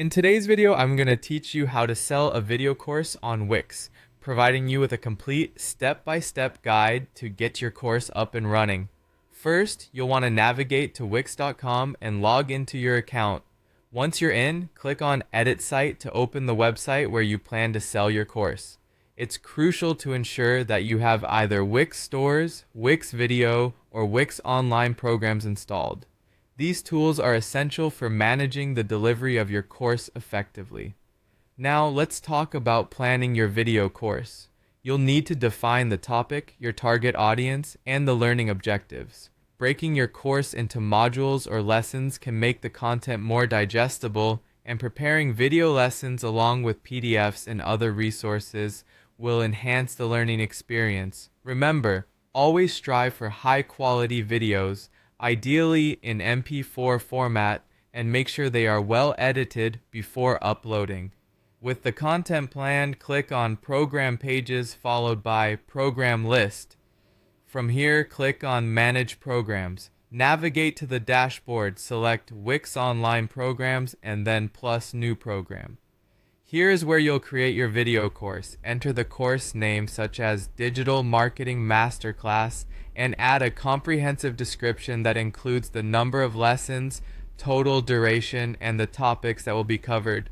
In today's video, I'm going to teach you how to sell a video course on Wix, providing you with a complete step-by-step guide to get your course up and running. First, you'll want to navigate to Wix.com and log into your account. Once you're in, click on Edit Site to open the website where you plan to sell your course. It's crucial to ensure that you have either Wix Stores, Wix Video, or Wix Online programs installed. These tools are essential for managing the delivery of your course effectively. Now let's talk about planning your video course. You'll need to define the topic, your target audience, and the learning objectives. Breaking your course into modules or lessons can make the content more digestible, and preparing video lessons along with PDFs and other resources will enhance the learning experience. Remember, always strive for high-quality videos, ideally in MP4 format, and make sure they are well edited before uploading. With the content planned, click on Program Pages followed by Program List. From here, click on Manage Programs. Navigate to the dashboard, select Wix Online Programs, and then plus New Program. Here is where you'll create your video course. Enter the course name such as Digital Marketing Masterclass and add a comprehensive description that includes the number of lessons, total duration, and the topics that will be covered.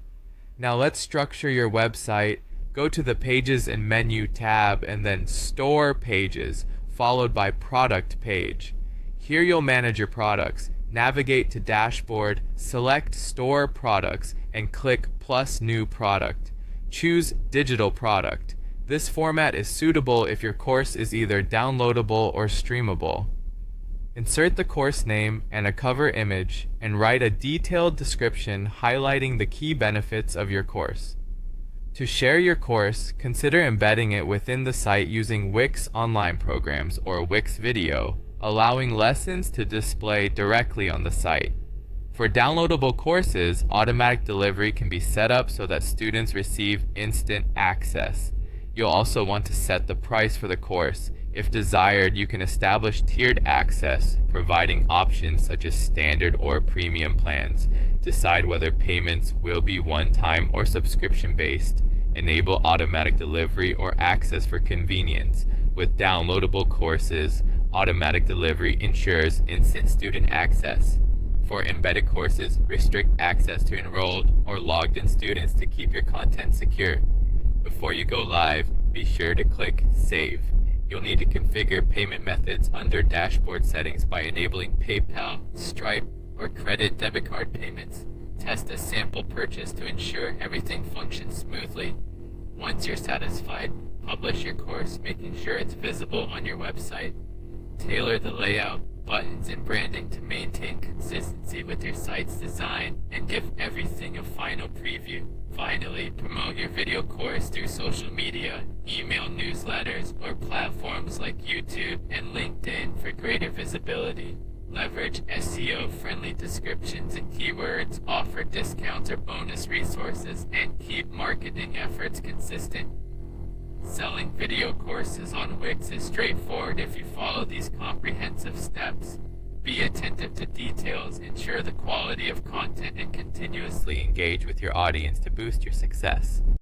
Now let's structure your website. Go to the Pages and Menu tab and then Store Pages, followed by Product page. Here you'll manage your products. Navigate to Dashboard, select Store Products, and click Plus New Product. Choose Digital Product. This format is suitable if your course is either downloadable or streamable. Insert the course name and a cover image, and write a detailed description highlighting the key benefits of your course. To share your course, consider embedding it within the site using Wix Online Programs or Wix Video, allowing lessons to display directly on the site. For downloadable courses, automatic delivery can be set up so that students receive instant access. You'll also want to set the price for the course. If desired, you can establish tiered access, providing options such as standard or premium plans. Decide whether payments will be one-time or subscription-based. Enable automatic delivery or access for convenience. With downloadable courses, automatic delivery ensures instant student access. For embedded courses, restrict access to enrolled or logged-in students to keep your content secure. Before you go live, be sure to click Save. You'll need to configure payment methods under Dashboard Settings by enabling PayPal, Stripe, or credit debit card payments. Test a sample purchase to ensure everything functions smoothly. Once you're satisfied, publish your course, making sure it's visible on your website. Tailor the layout, buttons, and branding to maintain consistency with your site's design and give everything a final preview. Finally, promote your video course through social media, email newsletters, or platforms like YouTube and LinkedIn for greater visibility. Leverage SEO-friendly descriptions and keywords, offer discounts or bonus resources, and keep marketing efforts consistent. Selling video courses on Wix is straightforward if you follow these comprehensive steps. Be attentive to details, ensure the quality of content, and continuously engage with your audience to boost your success.